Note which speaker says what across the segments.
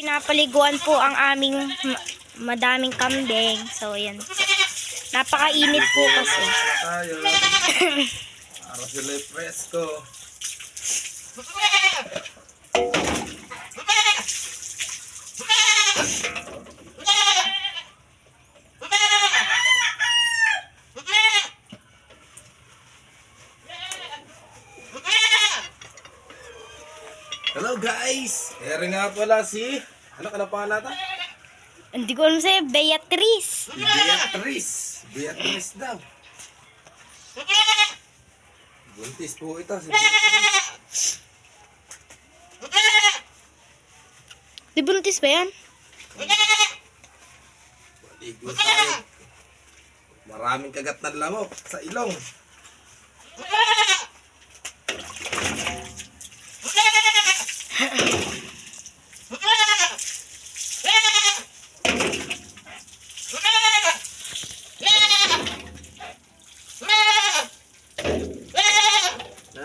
Speaker 1: Pinapaliguan po ang aming madaming kambing. So, ayan. Napakainit po kasi.
Speaker 2: Tayo. Para sila'y presko. Hello guys! Eri nga pala si... Ano ka na pangalan natin?
Speaker 1: Hindi ko alam sa'yo, Beatrice.
Speaker 2: Beatrice. Beatrice daw. Buntis po ito si Beatrice.
Speaker 1: Di buntis ba yan?
Speaker 2: Baligo tayo. Maraming kagat na lamok sa ilong.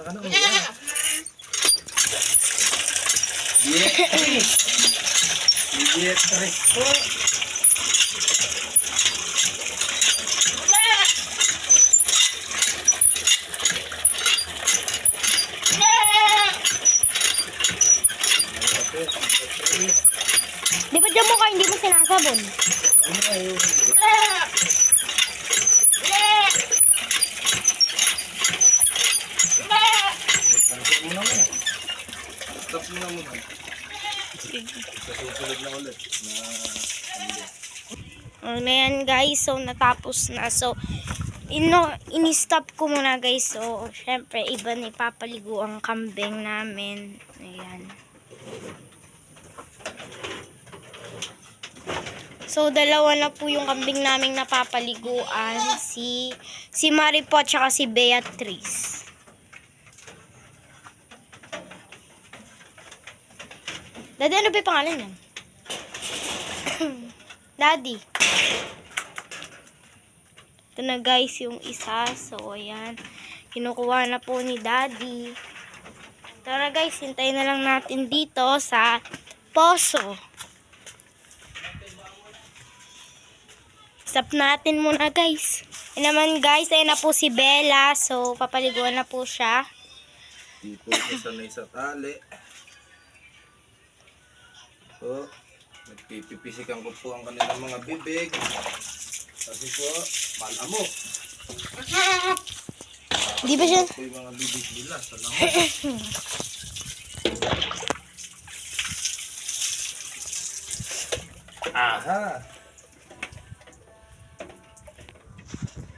Speaker 2: Ano mo yan? Beatrice. Si Beatrice po.
Speaker 1: Di ba dyan mo ka hindi mo sinasabon?
Speaker 2: Stop muna muna. Sa susunod na ulit.
Speaker 1: Na yan guys, so natapos na. So, ini-stop ko muna guys. So, syempre, iba na ipapaligo ang kambing namin. Ayan. So, dalawa na po yung kambing naming napapaliguan. Si Mari po at saka si Beatrice. Daddy, ano ba yung pangalan yan? Daddy. Ito na guys yung isa. So, ayan. Kinukuha na po ni Daddy. Tara guys, hintayin na lang natin dito sa poso. Stop natin muna guys. Ayan naman guys, ayan na po si Bella. So, papaliguan na po siya.
Speaker 2: Di po siya sanay sa tali. So, nagpipipisikan ko po ang kanilang mga bibig. Kasi po, malamok.
Speaker 1: Di ba siya?
Speaker 2: Po yung mga bibig nila sa lamok. Aha!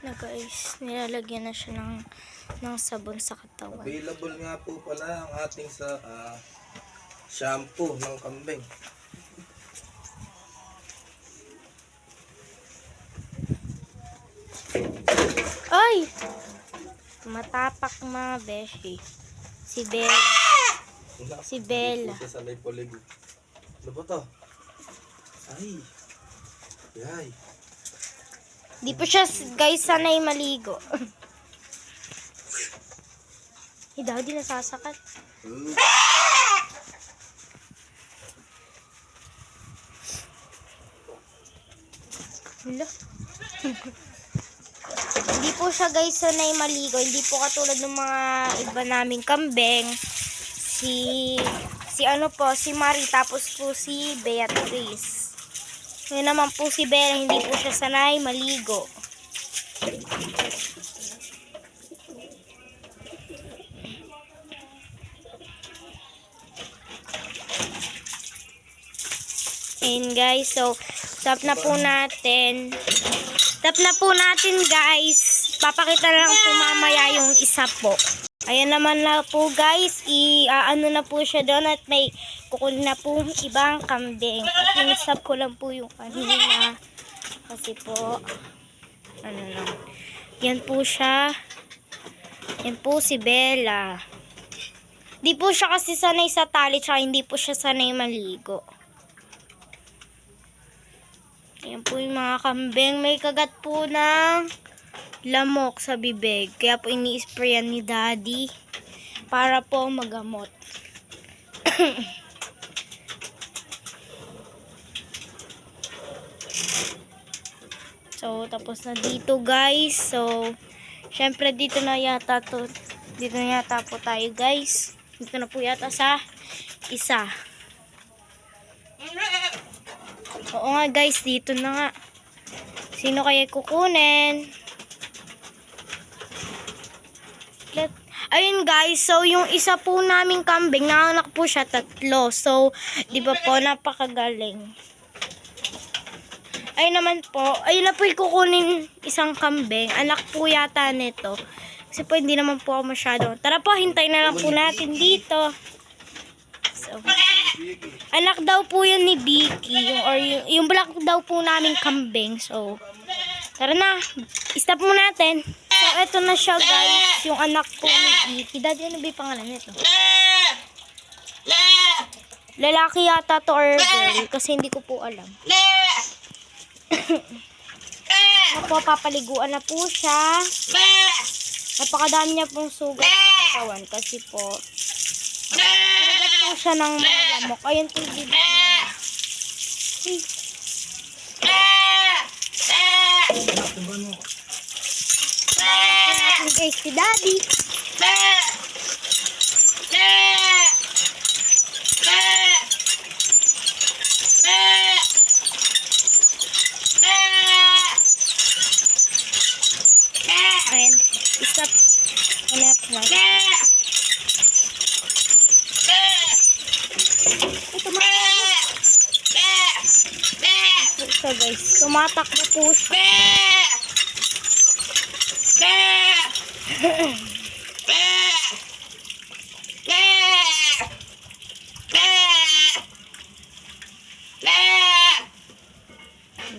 Speaker 1: Na guys, nilalagyan na siya ng sabon sa katawan.
Speaker 2: Available nga po pala ang ating sa shampoo ng kambing.
Speaker 1: Ay! Matapak mga beshi. Si Bella. Si Bella.
Speaker 2: Dito sa lipo-ligo. Ano ba to? Ay! Yay!
Speaker 1: Di po siya guys sanay maligo. Daw di nasasakat. Hala. Hindi po siya guys sanay maligo. Hindi po katulad ng mga iba naming kambing. Si Mari tapos po si Beatrice. Ngayon naman po si Bella, hindi po siya sanay maligo. And guys, so stop na po natin. Stop na po natin guys. Papakita na lang po mamaya yung isa po. Ayan naman na po guys. Ano na po siya doon at may kukunin na po ibang kambing. At in-stop ko lang po yung kanina. Kasi po, ano lang. Yan po siya. Yan po si Bella. Di po siya kasi sanay sa tali. Tsaka hindi po siya sanay maligo. Ayan po yung mga kambing. May kagat po ng lamok sa bibig. Kaya po ini-sprayan ni Daddy para po magamot. So, tapos na dito guys. So, syempre dito na yata po tayo guys. Dito na po yata sa isa. Oo nga guys, dito na nga. Sino kaya kukunin? Ayun guys, so yung isa po naming kambing, nanganak po siya 3. So, di ba po, napakagaling. Ayun naman po, ayun na po yung kukunin isang kambing. Anak po yata nito. Kasi po hindi naman po ako masyado. Tara po, hintayin na lang po natin dito. So, anak daw po yun ni Vicky. Yung black daw po naming kambing. So, tara na. Stop mo natin. So, eto na siya guys. Yung anak po ni Vicky. Daddy, ano ba yung pangalan nito? Lalaki yata to or girl. Kasi hindi ko po alam. Ako, papaliguan na po siya. Napakadami niya pong sugat sa katawan. Kasi po, sugat po siya ng mga lamok. Ayun po yung bibig niya. Natin guys si Daddy. Ayan. Stop. Hanap na. Ito guys. Tumatakbo po siya.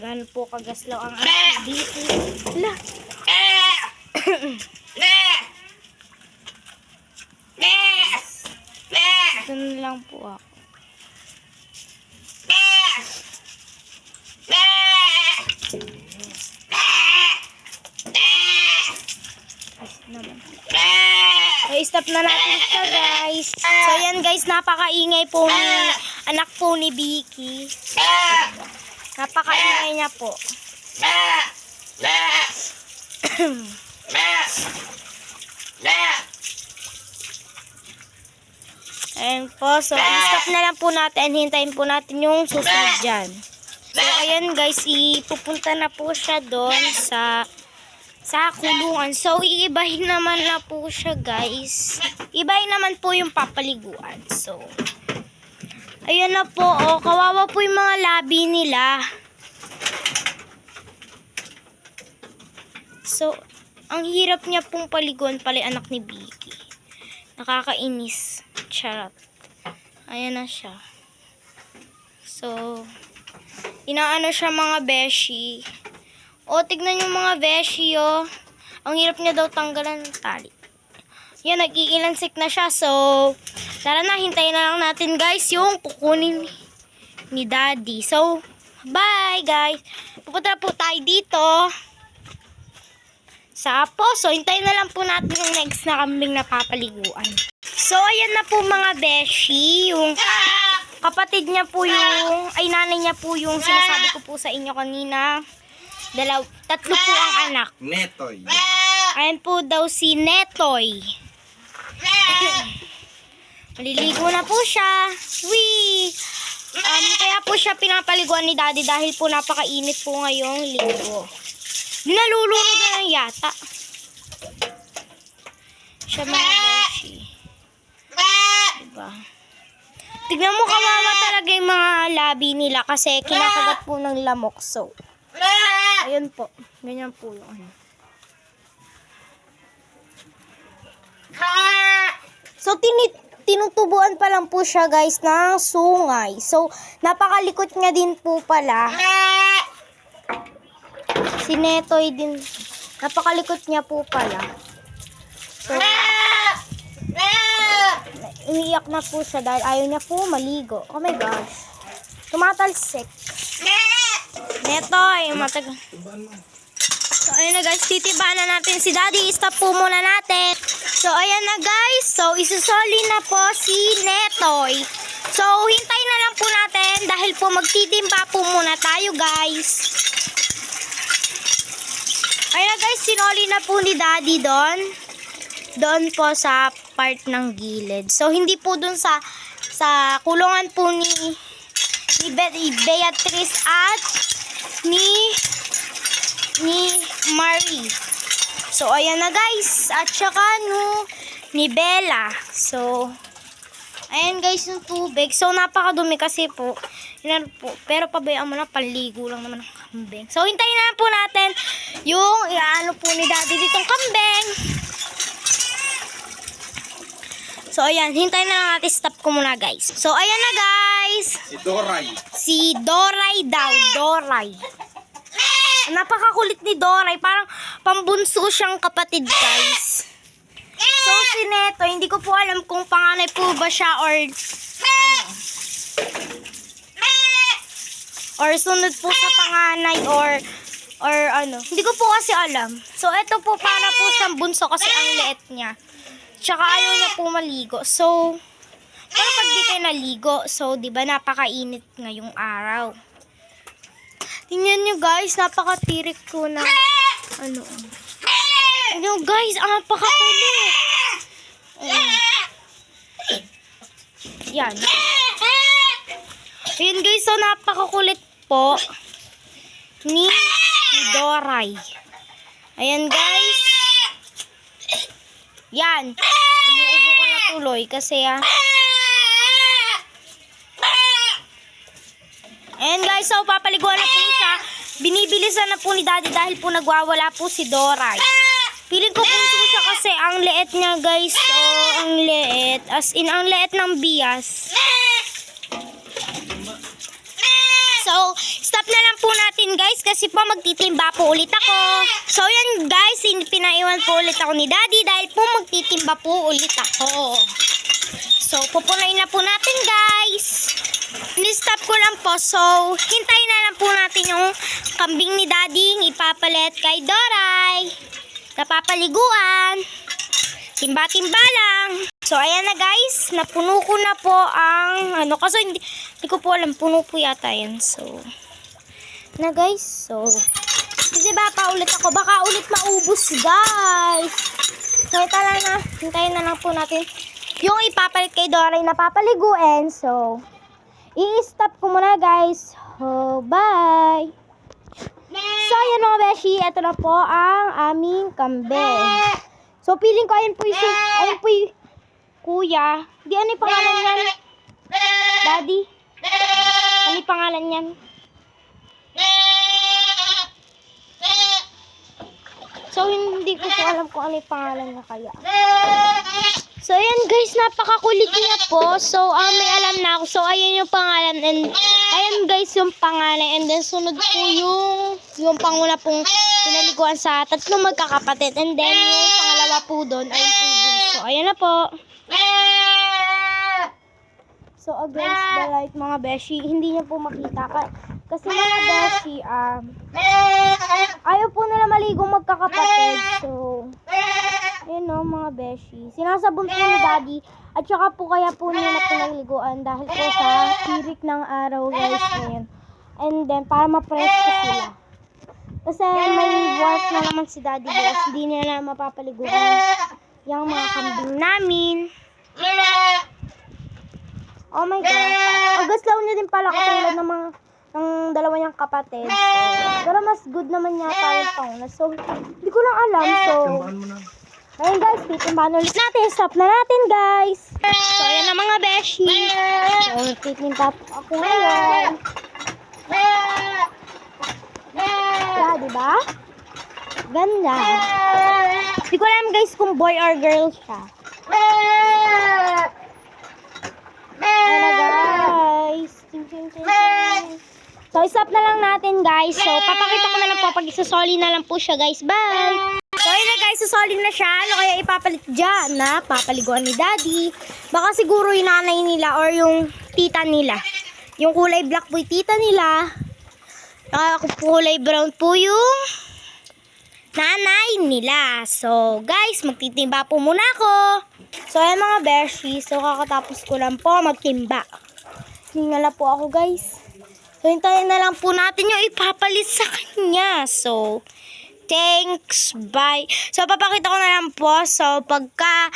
Speaker 1: Gano'n po kagaslaw ang anak dito. Hala. Ito na lang po ako. Okay, stop na natin siya guys. So yan guys, napakaingay po ni anak po ni Vicky. Napakaingay niya po. Ayan po. So, stop na lang po natin. Hintayin po natin yung susunod dyan. So, ayan guys. Ipupunta na po siya doon sa kulungan. So, iibahin naman na po siya guys. Ibahin naman po yung papaliguan. So, ayan na po. Oh, kawawa po yung mga labi nila. So, ang hirap niya pong paliguan pala yung anak ni Vicky. Nakakainis. Charot. Ayan na siya. So, inaano siya mga beshi. O, tignan yung mga beshi, oh. Ang hirap niya daw tanggalan ng tali. Yan, nag-iilansik na siya. So, tara na, hintayin na lang natin, guys, yung kukunin ni Daddy. So, bye, guys. Pupunta po tayo dito sa poso. Hintayin na lang po natin yung next na kambing na papaliguan. So, ayan na po mga beshi. Yung kapatid niya po yung, ay nanay niya po yung sinasabi ko po sa inyo kanina. 3 po ang anak.
Speaker 2: Netoy.
Speaker 1: Ayan po daw si Netoy. Maliligo na po siya. Wee! Kaya po siya pinapaliguan ni Daddy dahil po napakainit po ngayong linggo. Nalulunod na lang yata. Siya mga beshi. Diba? Tignan mo, kawawa talaga yung mga labi nila kasi kinakagat po ng lamok. So, ayun po. Ganyan po yung ano. So, tinutubuan pa lang po siya guys ng sungay. So, napakalikot niya din po pala. Si Netoy din. Napakalikot niya po pala. So, umiiyak na po siya dahil ayaw niya po maligo. Oh my gosh. Tumatalsik. Netoy, matagal. So, ayun na guys. Titibahan na natin si Daddy. Stop po muna natin. So, ayan na guys. So, isusoli na po si Netoy. So, hintayin na lang po natin dahil po magtitimba po muna tayo guys. Ayun na guys, sinoli na po ni Daddy doon. Doon po sa part ng gilid. So, hindi po doon sa kulungan po ni Beatrice at ni Marie. So, ayan na guys. At saka ni Bella. So, ayan guys yung tubig. So, napakadumi kasi po. Yan po. Pero pabayaan mo na, panligo lang naman ng kambing. So, hintayin na lang po natin yung iaano po ni Daddy ditong kambing. So, ayan. Hintayin na lang natin. Stop ko muna guys. So, ayan na guys.
Speaker 2: Si Doray.
Speaker 1: Si Doray daw. Doray. Napakakulit ni Doray. Parang pambunso siyang kapatid guys. So, si Neto, hindi ko po alam kung panganay po ba siya or or sunod po sa panganay or ano. Hindi ko po kasi alam. So, ito po para po siyang bunso kasi ang liit niya. Tsaka ayaw niya po maligo. So, pero pag di kayo naligo, so, di ba napakainit ngayong araw. Tingnan nyo guys, napakatirik ko na ano. Tingnan nyo guys, napakakulit. Yan. Ayan guys, so napakakulit po ni Doray. Ayan guys. Yan. Umuubo ko na tuloy kasi ayan guys, so papaliguan na po siya. Binibilisan na po ni Daddy dahil po nagwawala po si Doray. Piling ko po siya kasi ang liit niya guys. So, ang liit. As in, ang liit ng bias. So, stop na lang po natin guys kasi po magtitimba po ulit ako. So, yan guys, pinaiwan po ulit ako ni Daddy dahil po magtitimba po ulit ako. So, pupunayin na po natin guys. Ni-stop ko lang po. So, hintayin na lang po natin yung kambing ni Daddy ipapalit kay Doray. Napapaliguan. Timba-timba lang. So, ayan na guys. Napuno ko na po ang kasi hindi ko po alam. Puno po yata yan. So, na guys. So, kasi ba paulit ako. Baka ulit maubos guys. So, hintayin na lang po natin yung ipapalit kay Doray na papaliguin. So, i-stop ko muna guys. So, bye! So, ayan mga beshi. Ito na po ang aming kambing. So, feeling ko ayun po yung kuya. Di, ano yung pangalan niyan? Daddy? Ano yung pangalan niyan? So, hindi ko po alam kung ano yung pangalan niya kaya. So, ayan guys, napakakulit niya po. So, may alam na ako. So, ayan yung pangalan. And, ayan guys, yung pangalan. And then, sunod po yung panguna pong pinaliguan sa tatlong magkakapatid. And then, yung pangalawa po doon ay po dun. So, ayan na po. So, against the light, mga beshi, hindi niya po makita. Kasi mga beshi, ayaw po nila maligong magkakapatid. So, ayun o, mga beshi. Sinasabon po ni Daddy. At saka po kaya po nila pinaliguan dahil po sa tirik ng araw guys ngayon. And then, para ma-press ko sila. Kasi may work na naman si Daddy guys. Hindi nila mapapaliguan yung mga kambing namin. Oh my God. Agaslaw niya din pala katulad ng dalawa niyang kapatid. So, pero mas good naman yata yung panguna. So, hindi ko lang alam. So, ayun guys, titimbahan ulit natin. Stop na natin guys. So, ayan na mga beshi. So, titimba ako ngayon. Yeah, diba? Ganda. Hindi ko alam guys kung boy or girl siya. Ayan na guys. So, stop na lang natin guys. So, papakita ko na lang po pag isasoli na lang po siya guys. Bye! So, ayun na guys, susoli na siya. Ano kaya ipapalit dyan na papaliguan ni Daddy? Baka siguro yung nanay nila or yung tita nila. Yung kulay black po yung tita nila. Kulay brown po yung nanay nila. So, guys, magtitimba po muna ako. So, ayan mga beshi. So, kakatapos ko lang po magtimba. Tingala po ako, guys. So, hintayin na lang po natin yung ipapalit sa kanya. So, Thanks, bye. So, papakita ko na lang po. So, pagka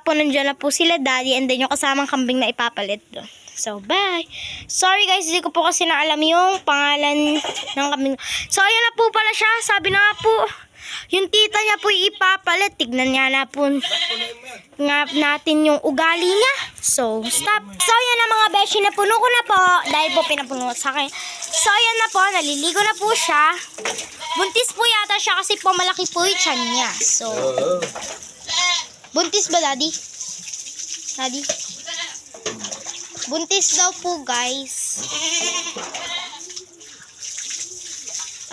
Speaker 1: po nandiyan na po sila daddy and then yung kasamang kambing na ipapalit doon. So, bye. Sorry guys, hindi ko po kasi naalam yung pangalan ng kambing. So, ayun na po pala siya. Sabi na nga po, yung tita niya po ipapalit. Tignan niya na po nga natin yung ugali niya. So, stop. So, yan na mga beshi, napuno ko na po. Dahil po pinapuno sa akin. So, yan na po, naliligo na po siya. Buntis po yata siya kasi po malaki po yung tiyan niya. So, buntis ba daddy? Daddy? Buntis daw po guys.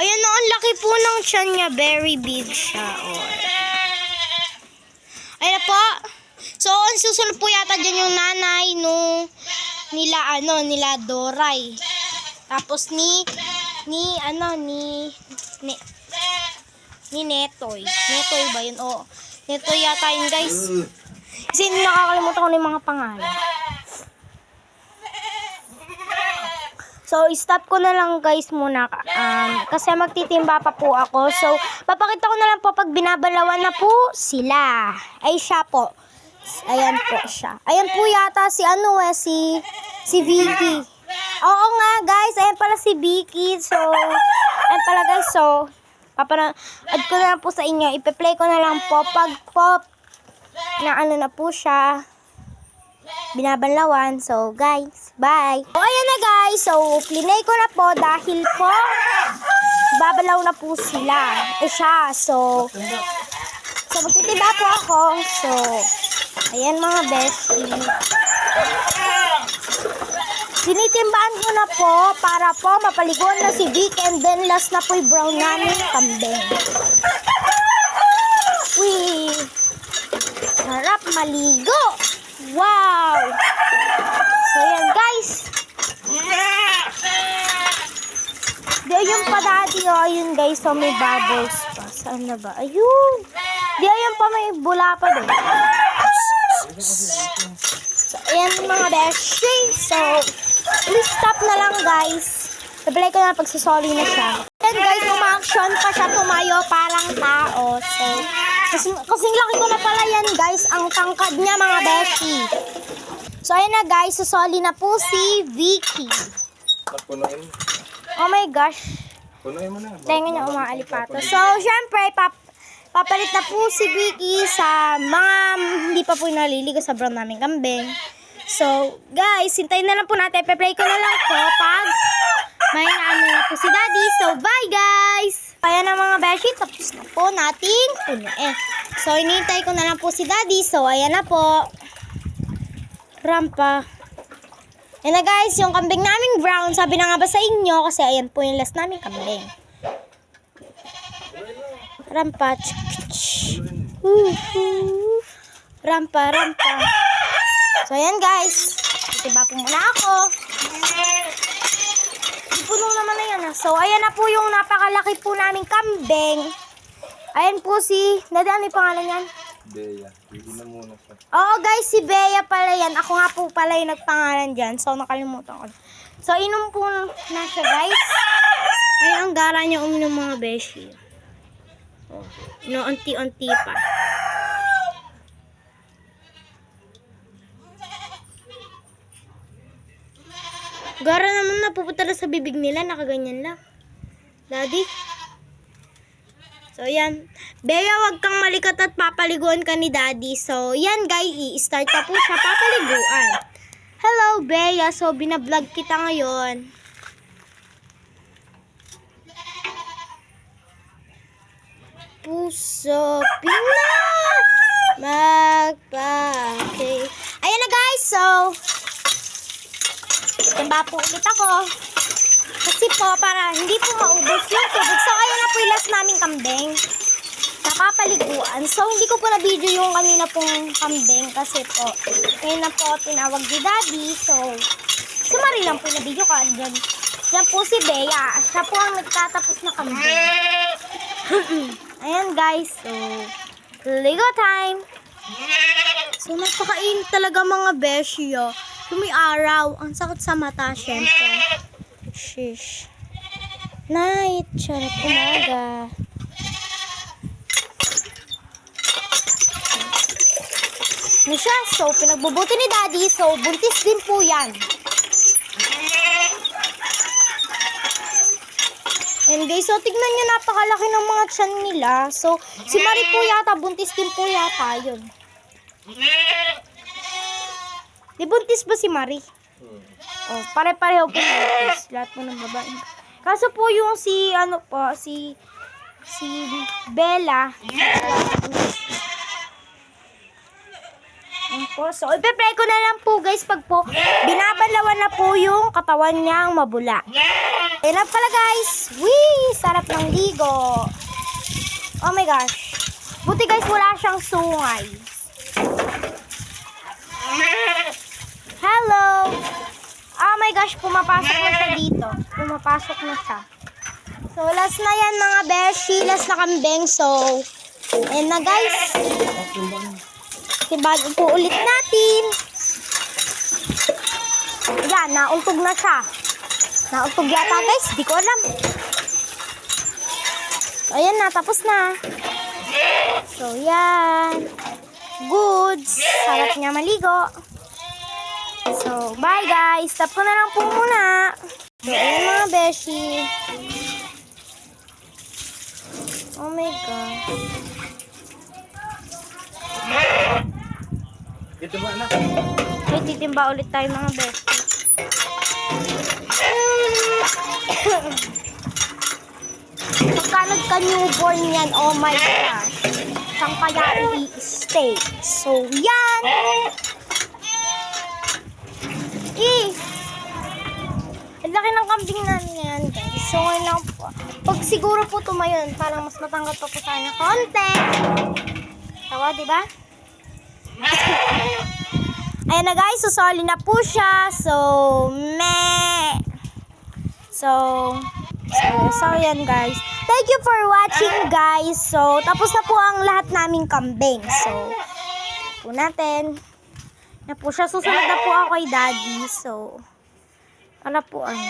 Speaker 1: Ayan na, ang laki po ng tiyan niya. Very big siya. Oh. Ayan na po. So, ang susunod po yata dyan yung nanay nila Doray. Tapos ni Netoy. Netoy ba yun? Oo. Netoy yata yun guys. Kasi nakakalimutan ko na yung mga pangalan. So, stop ko na lang guys muna. Kasi magtitimba pa po ako. So, papakita ko na lang po pag binabalawan na po sila. Ay, siya po. Ayan po siya. Ayan po yata si Vicky. Oo nga guys, ayan pala si Vicky. So, ayan pala guys. So, add ko na lang po sa inyo. Ipe-play ko na lang po pag pop na na po siya binabanlawan. So, guys, bye. O, ayan na guys. So, plinay ko na po dahil po babalaw na po sila. Siya. So, magtitiba po ako. So, ayan mga bestie. Tinitimbaan ko na po para po mapaliguan na si Vic and then last na po yung brown namin kambing. Uy! Sarap maligo! Wow! So yan guys. Diyan pa dati ayun guys. So may bubbles pa. Saan na ba? Ayun! Diyan pa may bula pa din. So ayan mga beshi. So please stop na lang guys. Sablay ko na pagsusoli na siya. Then guys, umaaction pa siya tumayo parang tao. So, kasing laki ko na pala yan guys. Ang tangkad niya mga beshi. So ayan na guys, susoli na po si Vicky.
Speaker 2: Punuin.
Speaker 1: Oh my gosh.
Speaker 2: Punuin mo na.
Speaker 1: Tingnan niya umaalipato. So syempre, papalit na po si Vicky sa mga hindi pa po naliligo sa brown namin kambing. So, guys, hintayin na lang po natin. Pe-play ko na lang po pag may na po si Daddy. So, bye guys! Kaya na mga beshi, tapos na po natin punuin. So, hinihintay ko na lang po si Daddy. So, ayan na po. Rampa. Ayan na guys, yung kambing naming brown. Sabi na nga ba sa inyo, kasi ayan po yung last naming kambing. Rampa. Rampa. So, ayan guys. Itiba po muna ako. Puno naman na yan. So, ayan na po yung napakalaki po naming kambing. Ayan po si... Ano yung pangalan yan?
Speaker 2: Bea. Hindi na muna siya.
Speaker 1: Oo guys, si Bea pala yan. Ako nga po pala yung nagpangalan dyan. So, nakalimutan ko. So, inom po na siya guys. Ay, ang gara niya uminom mga beshi. No, unti-unti pa. Gara naman napupunta na sa bibig nila, nakaganyan lang. Daddy? So, yan. Bea, wag kang malikat at papaliguan ka ni Daddy. So, yan guys, i-start na po siya papaliguan. Hello, Bea. So, binablog kita ngayon. Puso, pinat! Magpake. Ayan na guys, so... Timba po ulit ako. Kasi po, para hindi po maubos yung tubig. So, ayan na po yung last naming kambing. Napapaliguan. So, hindi ko po na-video yung kanina pong kambing. Kasi po, ngayon na po tinawag ni Daddy. So, sumari lang po yung na-video ka. Diyan po si Bea. Siya po ang nagtatapos na kambing. Ayan guys. So, Ligo time. So, napakain talaga mga beshi. May araw. Ang sakit sa mata, syempre. Shish. Night. Charot umaga. na siya. So, pinagbubuti ni Daddy. So, buntis din po yan. And guys, so tignan nyo, napakalaki ng mga tiyan nila. So, si Marie po yata, buntis din po yata yun. Di buntis ba si Marie? Oh, pare-pareho po buntis. Lahat po ng babae. Kaso po yung si, ano po, si Bella. Ayan po. So, ipe-pray ko na lang po guys pag po binabalawan na po yung katawan niyang mabula. Ayan na pala guys. Wee! Sarap ng ligo. Oh my gosh. Buti guys wala siyang sungay. Hello! Oh my gosh, pumapasok na siya dito. Pumapasok na siya. So, last na yan mga beshi. Last na kambing. So, ayan na guys. Tibago po ulit natin. Yan, naultog na siya. Naultog yata guys, di ko alam. So, ayan na, tapos na. So, yan. Goods. Sarap niya maligo. So, bye guys. Stop ko na lang po muna. So, ayan mga beshi. Oh my God.
Speaker 2: Ito ba anak?
Speaker 1: Okay, titimba ulit tayo mga beshi. Pagka nagka-newborn yan, oh my gosh. Saan kaya i-stay? So, yan. Ang laki ng kambing namin yan, guys. So, ngayon lang po. Pag siguro po tumayon, parang mas matanggal pa po sana konti. Tawa, diba? Ayan na guys, susoli na po siya. So, meh. So, yan guys. Thank you for watching guys. So, tapos na po ang lahat naming kambing. So, po natin. Na po siya. Susunod na po ako kay Daddy. So, ano po ano.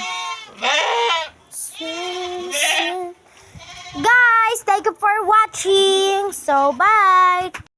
Speaker 1: Guys, thank you for watching. So, bye.